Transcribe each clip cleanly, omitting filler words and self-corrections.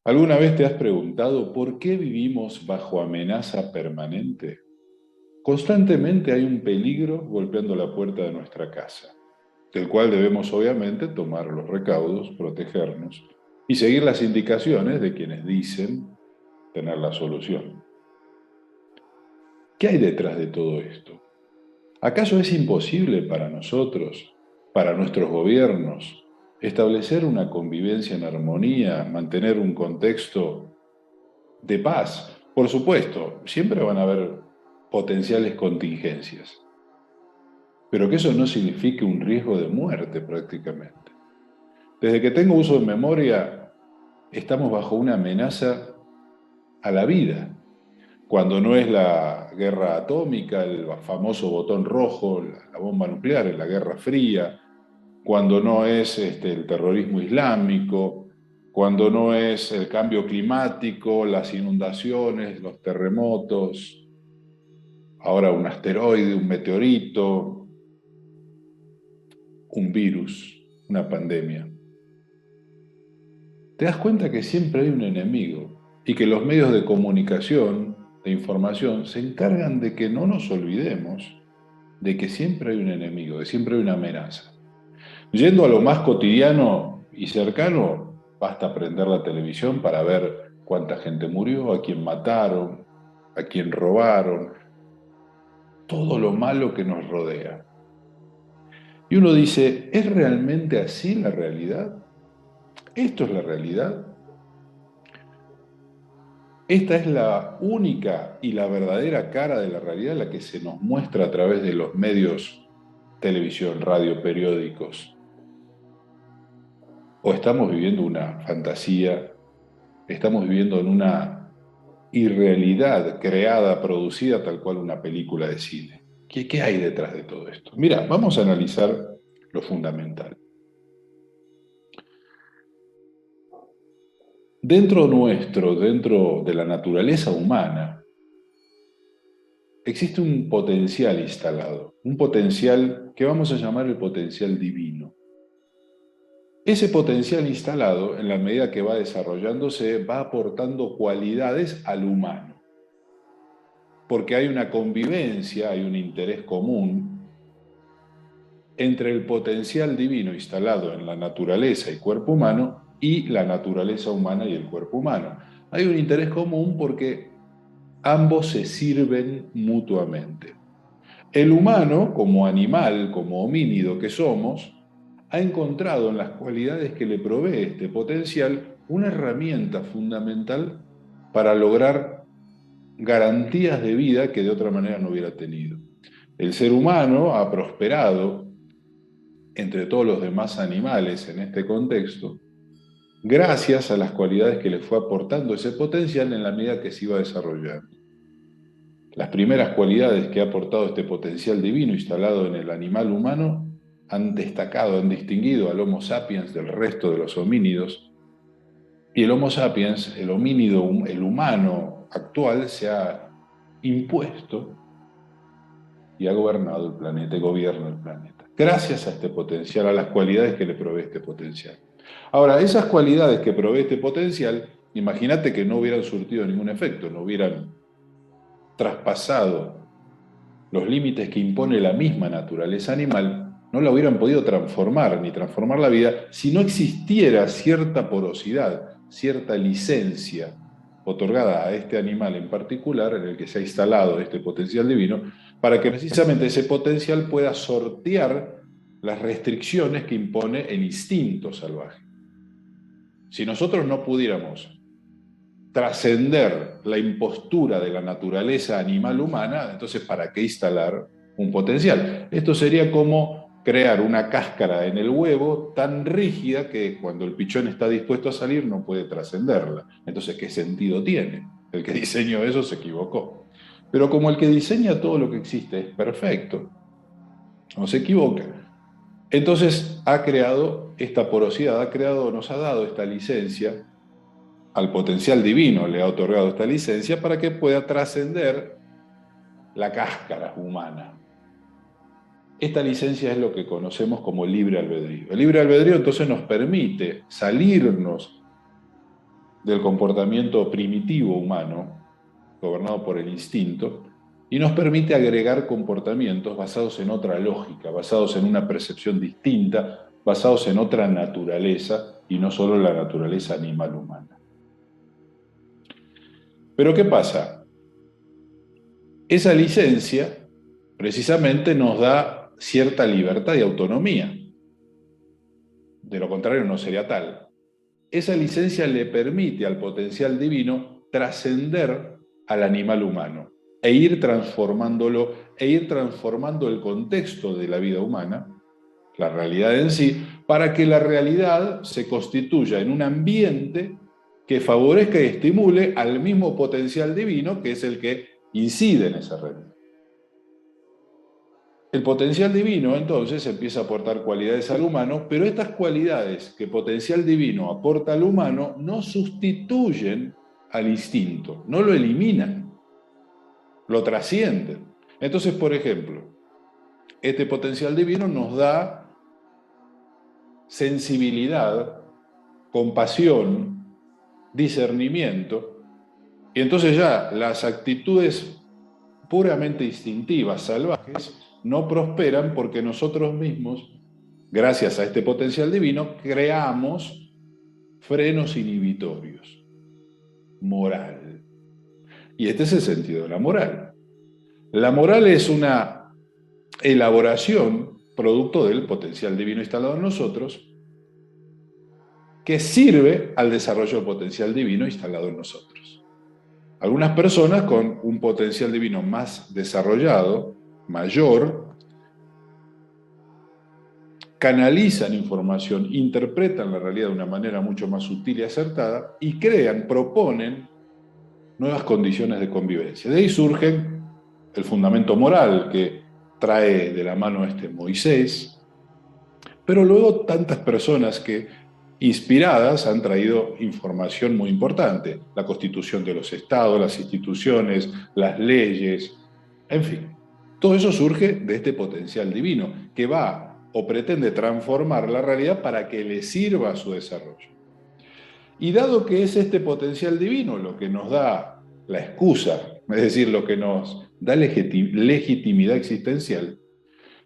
¿Alguna vez te has preguntado por qué vivimos bajo amenaza permanente? Constantemente hay un peligro golpeando la puerta de nuestra casa, del cual debemos obviamente tomar los recaudos, protegernos y seguir las indicaciones de quienes dicen tener la solución. ¿Qué hay detrás de todo esto? ¿Acaso es imposible para nosotros, para nuestros gobiernos, establecer una convivencia en armonía, mantener un contexto de paz? Por supuesto, siempre van a haber potenciales contingencias, pero que eso no signifique un riesgo de muerte prácticamente. Desde que tengo uso de memoria, estamos bajo una amenaza a la vida. Cuando no es la guerra atómica, el famoso botón rojo, la bomba nuclear, en la Guerra Fría, cuando no es el terrorismo islámico, cuando no es el cambio climático, las inundaciones, los terremotos, ahora un asteroide, un meteorito, un virus, una pandemia. Te das cuenta que siempre hay un enemigo y que los medios de comunicación, de información, se encargan de que no nos olvidemos de que siempre hay un enemigo, de siempre hay una amenaza. Yendo a lo más cotidiano y cercano, basta prender la televisión para ver cuánta gente murió, a quién mataron, a quién robaron, todo lo malo que nos rodea. Y uno dice, ¿es realmente así la realidad? ¿Esto es la realidad? Esta es la única y la verdadera cara de la realidad, la que se nos muestra a través de los medios, televisión, radio, periódicos. ¿O estamos viviendo una fantasía? ¿Estamos viviendo en una irrealidad creada, producida tal cual una película de cine? ¿Qué hay detrás de todo esto? Mira, vamos a analizar lo fundamental. Dentro nuestro, dentro de la naturaleza humana, existe un potencial instalado, un potencial que vamos a llamar el potencial divino. Ese potencial instalado, en la medida que va desarrollándose, va aportando cualidades al humano, porque hay una convivencia, hay un interés común entre el potencial divino instalado en la naturaleza y cuerpo humano y la naturaleza humana y el cuerpo humano. Hay un interés común porque ambos se sirven mutuamente. El humano, como animal, como homínido que somos, ha encontrado en las cualidades que le provee este potencial una herramienta fundamental para lograr garantías de vida que de otra manera no hubiera tenido. El ser humano ha prosperado entre todos los demás animales en este contexto, gracias a las cualidades que le fue aportando ese potencial en la medida que se iba desarrollando. Las primeras cualidades que ha aportado este potencial divino instalado en el animal humano han destacado, han distinguido al Homo sapiens del resto de los homínidos, y el Homo sapiens, el homínido, el humano actual, se ha impuesto y ha gobernado el planeta y gobierna el planeta. Gracias a este potencial, a las cualidades que le provee este potencial. Ahora, esas cualidades que provee este potencial, imagínate que no hubieran surtido ningún efecto, no hubieran traspasado los límites que impone la misma naturaleza animal, no la hubieran podido transformar ni transformar la vida si no existiera cierta porosidad, cierta licencia otorgada a este animal en particular en el que se ha instalado este potencial divino, para que precisamente ese potencial pueda sortear las restricciones que impone el instinto salvaje. Si nosotros no pudiéramos trascender la impostura de la naturaleza animal humana, entonces ¿para qué instalar un potencial? Esto sería como crear una cáscara en el huevo tan rígida que cuando el pichón está dispuesto a salir no puede trascenderla. Entonces, ¿qué sentido tiene? El que diseñó eso se equivocó. Pero como el que diseña todo lo que existe es perfecto, no se equivoca, entonces ha creado esta porosidad, nos ha dado esta licencia, al potencial divino le ha otorgado esta licencia para que pueda trascender la cáscara humana. Esta licencia es lo que conocemos como libre albedrío. El libre albedrío entonces nos permite salirnos del comportamiento primitivo humano, gobernado por el instinto, y nos permite agregar comportamientos basados en otra lógica, basados en una percepción distinta, basados en otra naturaleza y no solo la naturaleza animal humana. Pero ¿qué pasa? Esa licencia precisamente nos da cierta libertad y autonomía. De lo contrario no sería tal. Esa licencia le permite al potencial divino trascender al animal humano e ir transformándolo, e ir transformando el contexto de la vida humana, la realidad en sí, para que la realidad se constituya en un ambiente que favorezca y estimule al mismo potencial divino que es el que incide en esa realidad. El potencial divino entonces empieza a aportar cualidades al humano, pero estas cualidades que potencial divino aporta al humano no sustituyen al instinto, no lo eliminan, lo trascienden. Entonces, por ejemplo, este potencial divino nos da sensibilidad, compasión, discernimiento, y entonces ya las actitudes puramente instintivas, salvajes, no prosperan porque nosotros mismos, gracias a este potencial divino, creamos frenos inhibitorios, moral. Y este es el sentido de la moral. La moral es una elaboración, producto del potencial divino instalado en nosotros, que sirve al desarrollo del potencial divino instalado en nosotros. Algunas personas con un potencial divino más desarrollado, mayor, canalizan información, interpretan la realidad de una manera mucho más sutil y acertada y crean, proponen nuevas condiciones de convivencia. De ahí surge el fundamento moral que trae de la mano Moisés, pero luego tantas personas que inspiradas han traído información muy importante, la constitución de los estados, las instituciones, las leyes, en fin. Todo eso surge de este potencial divino que va o pretende transformar la realidad para que le sirva a su desarrollo. Y dado que es este potencial divino lo que nos da la excusa, es decir, lo que nos da legitimidad existencial,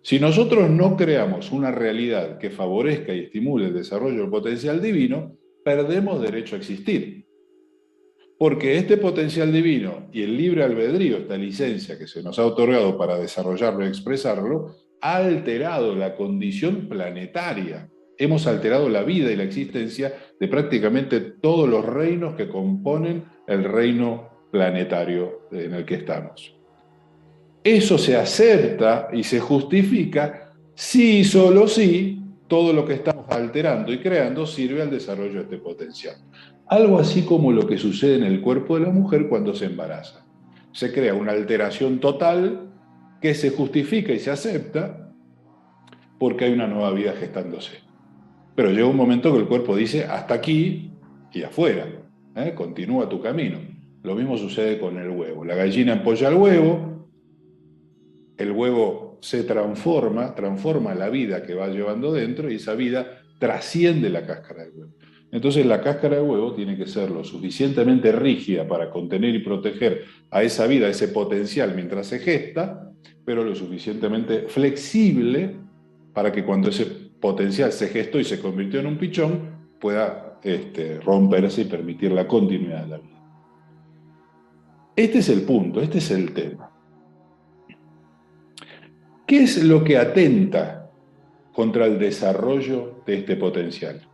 si nosotros no creamos una realidad que favorezca y estimule el desarrollo del potencial divino, perdemos derecho a existir. Porque este potencial divino y el libre albedrío, esta licencia que se nos ha otorgado para desarrollarlo y expresarlo, ha alterado la condición planetaria. Hemos alterado la vida y la existencia de prácticamente todos los reinos que componen el reino planetario en el que estamos. Eso se acepta y se justifica si y solo si todo lo que estamos alterando y creando sirve al desarrollo de este potencial. Algo así como lo que sucede en el cuerpo de la mujer cuando se embaraza. Se crea una alteración total que se justifica y se acepta porque hay una nueva vida gestándose. Pero llega un momento que el cuerpo dice hasta aquí y afuera, continúa tu camino. Lo mismo sucede con el huevo. La gallina empolla el huevo se transforma la vida que va llevando dentro y esa vida trasciende la cáscara del huevo. Entonces la cáscara del huevo tiene que ser lo suficientemente rígida para contener y proteger a esa vida, a ese potencial mientras se gesta, pero lo suficientemente flexible para que cuando ese potencial se gestó y se convirtió en un pichón, pueda romperse y permitir la continuidad de la vida. Este es el punto, este es el tema. ¿Qué es lo que atenta contra el desarrollo de este potencial?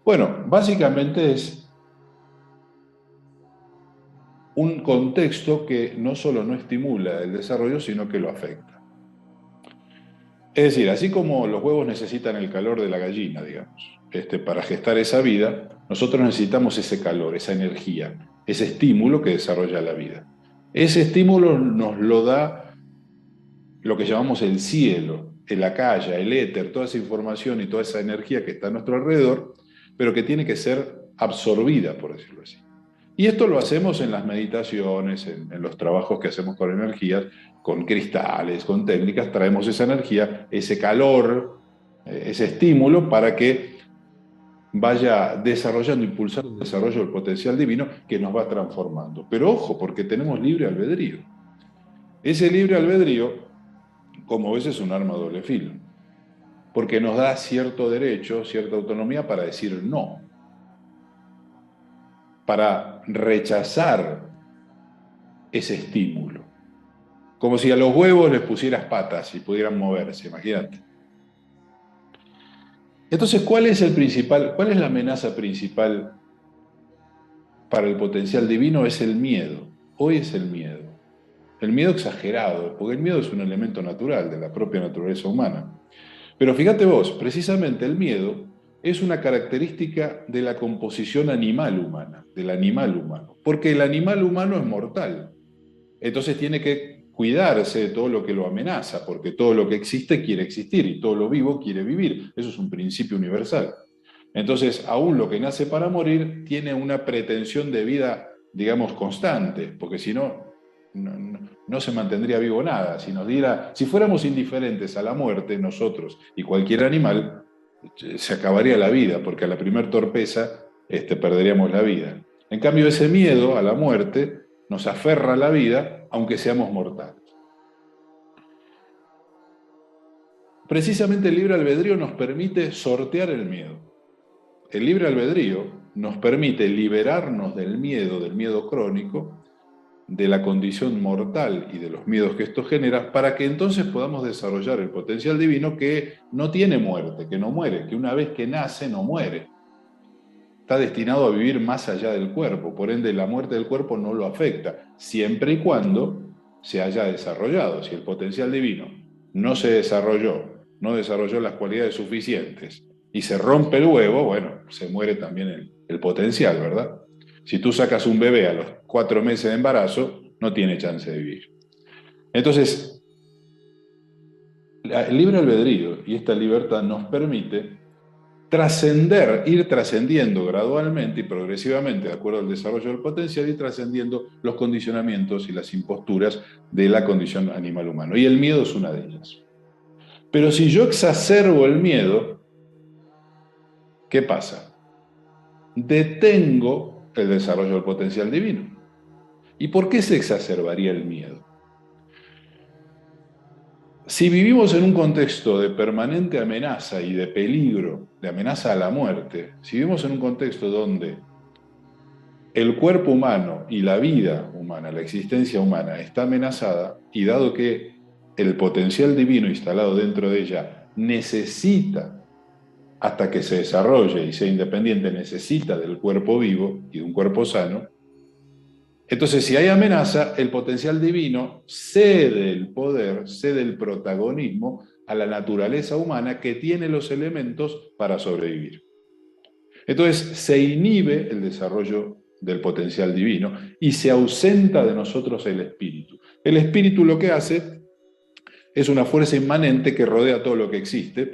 Bueno, básicamente es un contexto que no solo no estimula el desarrollo, sino que lo afecta. Es decir, así como los huevos necesitan el calor de la gallina, digamos, para gestar esa vida, nosotros necesitamos ese calor, esa energía, ese estímulo que desarrolla la vida. Ese estímulo nos lo da lo que llamamos el cielo, el acaya, el éter, toda esa información y toda esa energía que está a nuestro alrededor, pero que tiene que ser absorbida, por decirlo así. Y esto lo hacemos en las meditaciones, en los trabajos que hacemos con energías, con cristales, con técnicas, traemos esa energía, ese calor, ese estímulo para que vaya desarrollando, impulsando el desarrollo del potencial divino que nos va transformando. Pero ojo, porque tenemos libre albedrío. Ese libre albedrío, como ves, es un arma a doble filo, porque nos da cierto derecho, cierta autonomía para decir no, para rechazar ese estímulo. Como si a los huevos les pusieras patas y pudieran moverse, imagínate. Entonces, ¿cuál es la amenaza principal para el potencial divino? Es el miedo. Hoy es el miedo. El miedo exagerado, porque el miedo es un elemento natural de la propia naturaleza humana. Pero fíjate vos, precisamente el miedo es una característica de la composición animal humana, del animal humano, porque el animal humano es mortal. Entonces tiene que cuidarse de todo lo que lo amenaza, porque todo lo que existe quiere existir y todo lo vivo quiere vivir. Eso es un principio universal. Entonces, aún lo que nace para morir tiene una pretensión de vida, digamos, constante, porque si no, no se mantendría vivo nada. Si fuéramos indiferentes a la muerte, nosotros y cualquier animal, se acabaría la vida, porque a la primer torpeza perderíamos la vida. En cambio, ese miedo a la muerte nos aferra a la vida, aunque seamos mortales. Precisamente el libre albedrío nos permite sortear el miedo. El libre albedrío nos permite liberarnos del miedo crónico, de la condición mortal y de los miedos que esto genera, para que entonces podamos desarrollar el potencial divino que no tiene muerte, que no muere, que una vez que nace no muere. Está destinado a vivir más allá del cuerpo, por ende la muerte del cuerpo no lo afecta, siempre y cuando se haya desarrollado. Si el potencial divino no se desarrolló, no desarrolló las cualidades suficientes y se rompe el huevo, bueno, se muere también el potencial, ¿verdad? Si tú sacas un bebé a los 4 meses de embarazo, no tiene chance de vivir. Entonces, el libre albedrío y esta libertad nos permite ir trascendiendo gradualmente y progresivamente, de acuerdo al desarrollo del potencial, y trascendiendo los condicionamientos y las imposturas de la condición animal humano. Y el miedo es una de ellas. Pero si yo exacerbo el miedo, ¿qué pasa? Detengo el desarrollo del potencial divino. ¿Y por qué se exacerbaría el miedo? Si vivimos en un contexto de permanente amenaza y de peligro, de amenaza a la muerte, si vivimos en un contexto donde el cuerpo humano y la vida humana, la existencia humana, está amenazada, y dado que el potencial divino instalado dentro de ella necesita, hasta que se desarrolle y sea independiente, necesita del cuerpo vivo y de un cuerpo sano, entonces si hay amenaza, el potencial divino cede el poder, cede el protagonismo a la naturaleza humana que tiene los elementos para sobrevivir. Entonces se inhibe el desarrollo del potencial divino y se ausenta de nosotros el espíritu. El espíritu lo que hace es una fuerza inmanente que rodea todo lo que existe,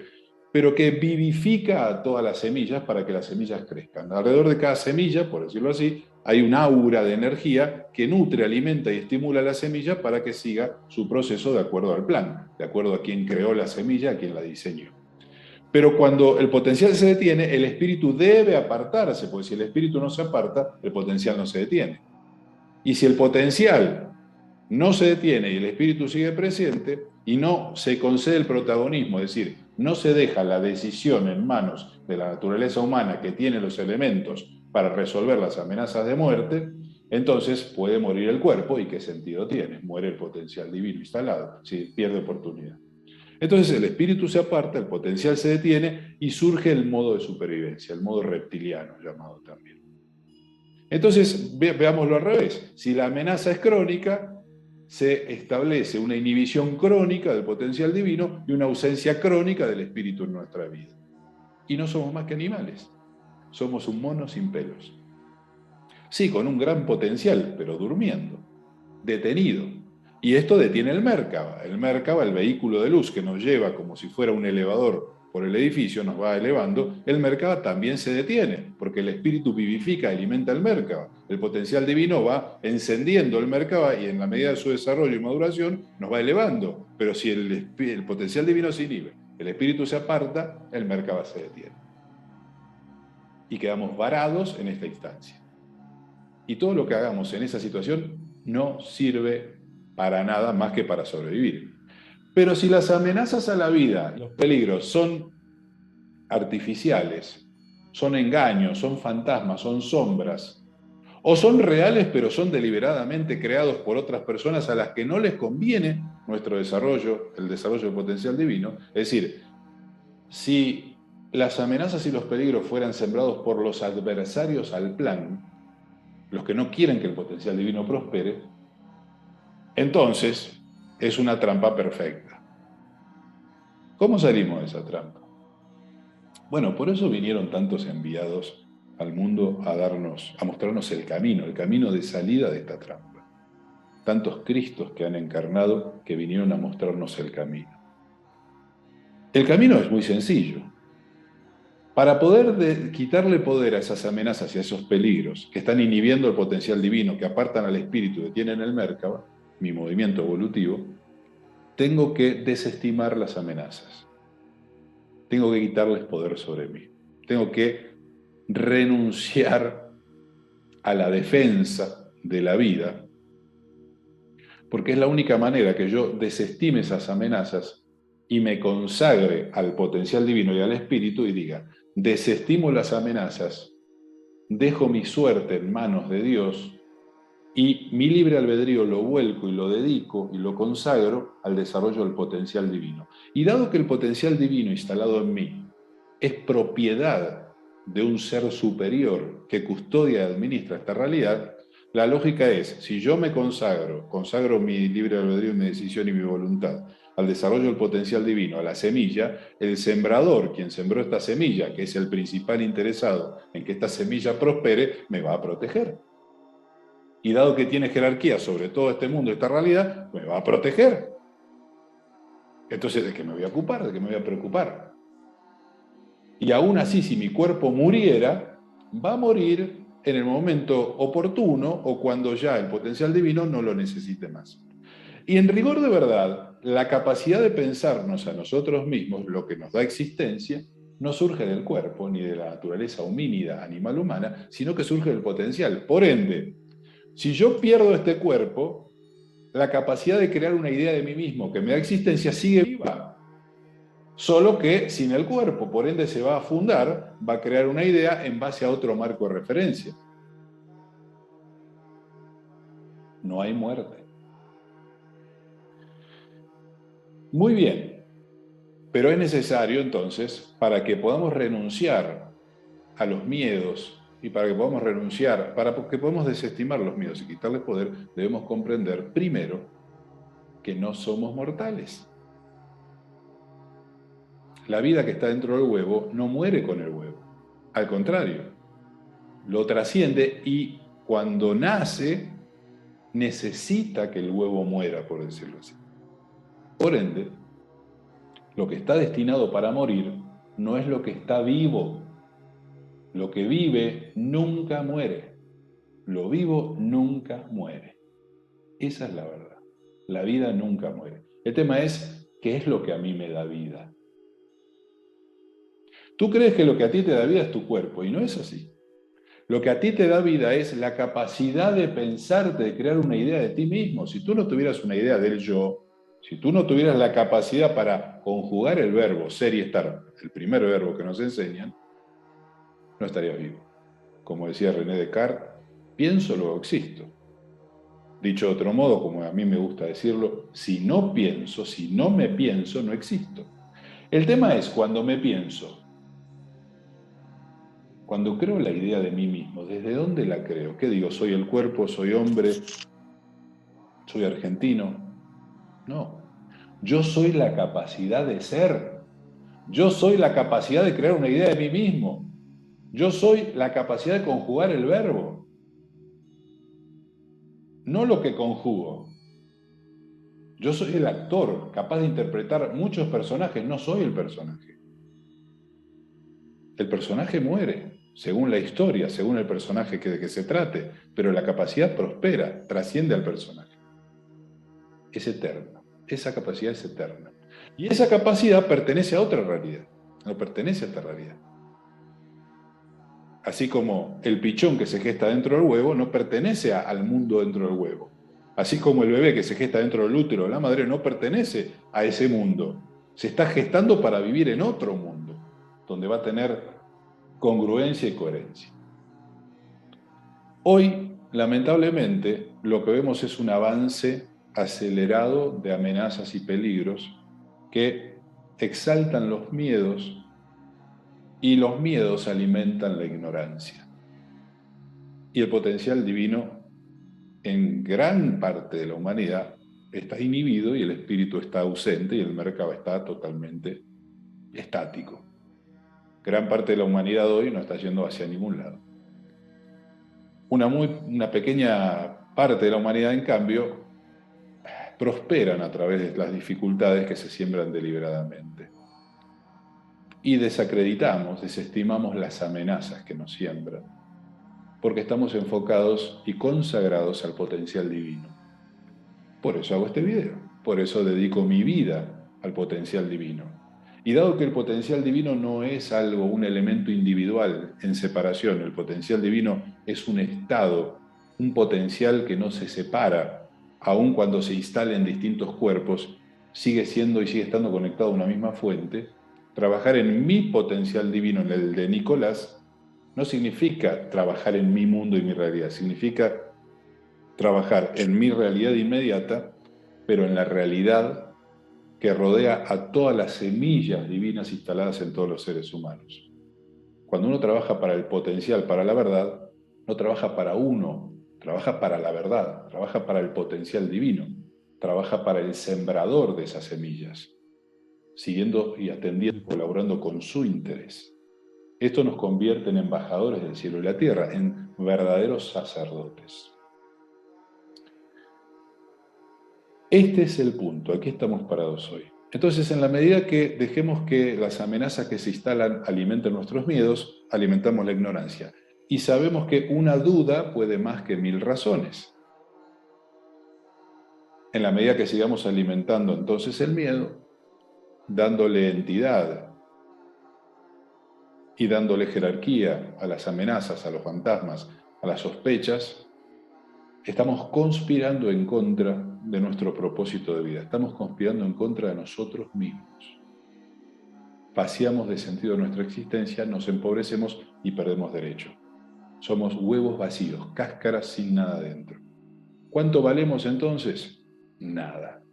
pero que vivifica a todas las semillas para que las semillas crezcan. Alrededor de cada semilla, por decirlo así, hay un aura de energía que nutre, alimenta y estimula a la semilla para que siga su proceso de acuerdo al plan, de acuerdo a quien creó la semilla, a quien la diseñó. Pero cuando el potencial se detiene, el espíritu debe apartarse, porque si el espíritu no se aparta, el potencial no se detiene. Y si el potencial no se detiene y el espíritu sigue presente y no se concede el protagonismo, es decir, no se deja la decisión en manos de la naturaleza humana que tiene los elementos para resolver las amenazas de muerte, entonces puede morir el cuerpo. ¿Y qué sentido tiene? Muere el potencial divino instalado, si pierde oportunidad. Entonces el espíritu se aparta, el potencial se detiene y surge el modo de supervivencia, el modo reptiliano llamado también. Entonces veámoslo al revés. Si la amenaza es crónica, se establece una inhibición crónica del potencial divino y una ausencia crónica del espíritu en nuestra vida. Y no somos más que animales. Somos un mono sin pelos. Sí, con un gran potencial, pero durmiendo, detenido. Y esto detiene el Merkaba. El Merkaba, el vehículo de luz que nos lleva como si fuera un elevador por el edificio, nos va elevando. El Merkaba también se detiene, porque el espíritu vivifica, alimenta el Merkaba. El potencial divino va encendiendo el Merkaba y en la medida de su desarrollo y maduración nos va elevando. Pero si el potencial divino se inhibe, el espíritu se aparta, el Merkaba se detiene. y quedamos varados en esta instancia. Y todo lo que hagamos en esa situación no sirve para nada más que para sobrevivir. Pero si las amenazas a la vida, los peligros son artificiales, son engaños, son fantasmas, son sombras, o son reales pero son deliberadamente creados por otras personas a las que no les conviene nuestro desarrollo, el desarrollo del potencial divino, es decir, si las amenazas y los peligros fueran sembrados por los adversarios al plan, los que no quieren que el potencial divino prospere, entonces es una trampa perfecta. ¿Cómo salimos de esa trampa? Bueno, por eso vinieron tantos enviados al mundo a mostrarnos el camino de salida de esta trampa. Tantos Cristos que han encarnado que vinieron a mostrarnos el camino. El camino es muy sencillo. Para poder quitarle poder a esas amenazas y a esos peligros que están inhibiendo el potencial divino, que apartan al espíritu, detienen el Merkaba, mi movimiento evolutivo, tengo que desestimar las amenazas. Tengo que quitarles poder sobre mí. Tengo que renunciar a la defensa de la vida, porque es la única manera que yo desestime esas amenazas y me consagre al potencial divino y al espíritu y diga, desestimo las amenazas, dejo mi suerte en manos de Dios y mi libre albedrío lo vuelco y lo dedico y lo consagro al desarrollo del potencial divino. Y dado que el potencial divino instalado en mí es propiedad de un ser superior que custodia y administra esta realidad, la lógica es, si yo me consagro mi libre albedrío, mi decisión y mi voluntad al desarrollo del potencial divino, a la semilla, el sembrador, quien sembró esta semilla, que es el principal interesado en que esta semilla prospere, me va a proteger. Y dado que tiene jerarquía sobre todo este mundo, esta realidad, me va a proteger. Entonces, ¿de qué me voy a ocupar? ¿De qué me voy a preocupar? Y aún así, si mi cuerpo muriera, va a morir en el momento oportuno o cuando ya el potencial divino no lo necesite más. Y en rigor de verdad, la capacidad de pensarnos a nosotros mismos, lo que nos da existencia, no surge del cuerpo ni de la naturaleza homínida, animal humana, sino que surge del potencial. Por ende, si yo pierdo este cuerpo, la capacidad de crear una idea de mí mismo que me da existencia sigue viva. Solo que sin el cuerpo, por ende se va a fundar, va a crear una idea en base a otro marco de referencia. No hay muerte. Muy bien, pero es necesario entonces, para que podamos renunciar a los miedos y para que podamos renunciar, para que podamos desestimar los miedos y quitarles poder, debemos comprender primero que no somos mortales. La vida que está dentro del huevo no muere con el huevo. Al contrario, lo trasciende y cuando nace necesita que el huevo muera, por decirlo así. Por ende, lo que está destinado para morir no es lo que está vivo. Lo que vive nunca muere. Lo vivo nunca muere. Esa es la verdad. La vida nunca muere. El tema es, ¿qué es lo que a mí me da vida? Tú crees que lo que a ti te da vida es tu cuerpo, y no es así. Lo que a ti te da vida es la capacidad de pensarte, de crear una idea de ti mismo. Si tú no tuvieras una idea del yo, si tú no tuvieras la capacidad para conjugar el verbo ser y estar, el primer verbo que nos enseñan, no estarías vivo. Como decía René Descartes, pienso, luego existo. Dicho de otro modo, como a mí me gusta decirlo, si no pienso, si no me pienso, no existo. El tema es cuando me pienso, cuando creo la idea de mí mismo, ¿desde dónde la creo? ¿Qué digo? ¿Soy el cuerpo? ¿Soy hombre? ¿Soy argentino? No. Yo soy la capacidad de ser. Yo soy la capacidad de crear una idea de mí mismo. Yo soy la capacidad de conjugar el verbo. No lo que conjugo. Yo soy el actor, capaz de interpretar muchos personajes, no soy el personaje. El personaje muere, según la historia, según el personaje de que se trate, pero la capacidad prospera, trasciende al personaje. Es eterna, esa capacidad es eterna. Y esa capacidad pertenece a otra realidad, no pertenece a esta realidad. Así como el pichón que se gesta dentro del huevo no pertenece al mundo dentro del huevo. Así como el bebé que se gesta dentro del útero de la madre no pertenece a ese mundo. Se está gestando para vivir en otro mundo, donde va a tener congruencia y coherencia. Hoy, lamentablemente, lo que vemos es un avance acelerado de amenazas y peligros que exaltan los miedos, y los miedos alimentan la ignorancia. Y el potencial divino en gran parte de la humanidad está inhibido y el espíritu está ausente y el mercado está totalmente estático. Gran parte de la humanidad hoy no está yendo hacia ningún lado. Una pequeña parte de la humanidad, en cambio, prosperan a través de las dificultades que se siembran deliberadamente. Y desacreditamos, desestimamos las amenazas que nos siembran, porque estamos enfocados y consagrados al potencial divino. Por eso hago este video, por eso dedico mi vida al potencial divino. Y dado que el potencial divino no es algo, un elemento individual en separación, el potencial divino es un estado, un potencial que no se separa, aun cuando se instale en distintos cuerpos, sigue siendo y sigue estando conectado a una misma fuente. Trabajar en mi potencial divino, en el de Nicolás, no significa trabajar en mi mundo y mi realidad, significa trabajar en mi realidad inmediata, pero en la realidad que rodea a todas las semillas divinas instaladas en todos los seres humanos. Cuando uno trabaja para el potencial, para la verdad, no trabaja para uno, trabaja para la verdad, trabaja para el potencial divino, trabaja para el sembrador de esas semillas, siguiendo y atendiendo y colaborando con su interés. Esto nos convierte en embajadores del cielo y la tierra, en verdaderos sacerdotes. Este es el punto, aquí estamos parados hoy. Entonces, en la medida que dejemos que las amenazas que se instalan alimenten nuestros miedos, alimentamos la ignorancia. Y sabemos que una duda puede más que 1000 razones. En la medida que sigamos alimentando entonces el miedo, dándole entidad y dándole jerarquía a las amenazas, a los fantasmas, a las sospechas, estamos conspirando en contra de nuestro propósito de vida. Estamos conspirando en contra de nosotros mismos. Vaciamos de sentido nuestra existencia, nos empobrecemos y perdemos derecho. Somos huevos vacíos, cáscaras sin nada dentro. ¿Cuánto valemos entonces? Nada.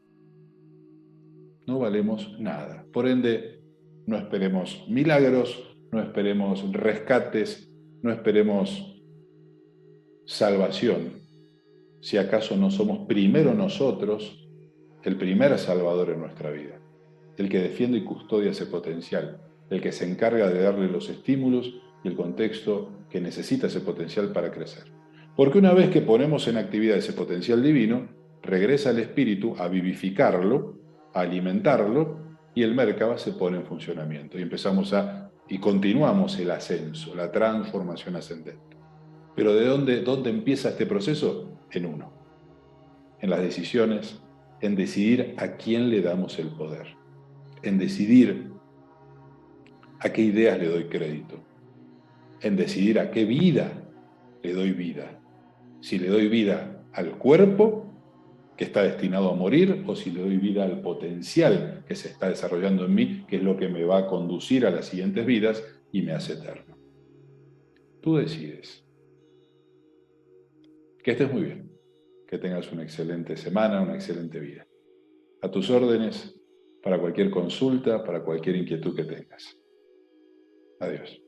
No valemos nada. Por ende, no esperemos milagros, no esperemos rescates, no esperemos salvación. Si acaso no somos primero nosotros el primer salvador en nuestra vida, el que defiende y custodia ese potencial, el que se encarga de darle los estímulos y el contexto que necesita ese potencial para crecer. Porque una vez que ponemos en actividad ese potencial divino, regresa el espíritu a vivificarlo, a alimentarlo, y el Merkaba se pone en funcionamiento. Y continuamos el ascenso, la transformación ascendente. Pero ¿dónde empieza este proceso? En uno. En las decisiones, en decidir a quién le damos el poder, en decidir a qué ideas le doy crédito, en decidir a qué vida le doy vida. Si le doy vida al cuerpo, que está destinado a morir, o si le doy vida al potencial que se está desarrollando en mí, que es lo que me va a conducir a las siguientes vidas y me hace eterno. Tú decides. Que estés muy bien. Que tengas una excelente semana, una excelente vida. A tus órdenes para cualquier consulta, para cualquier inquietud que tengas. Adiós.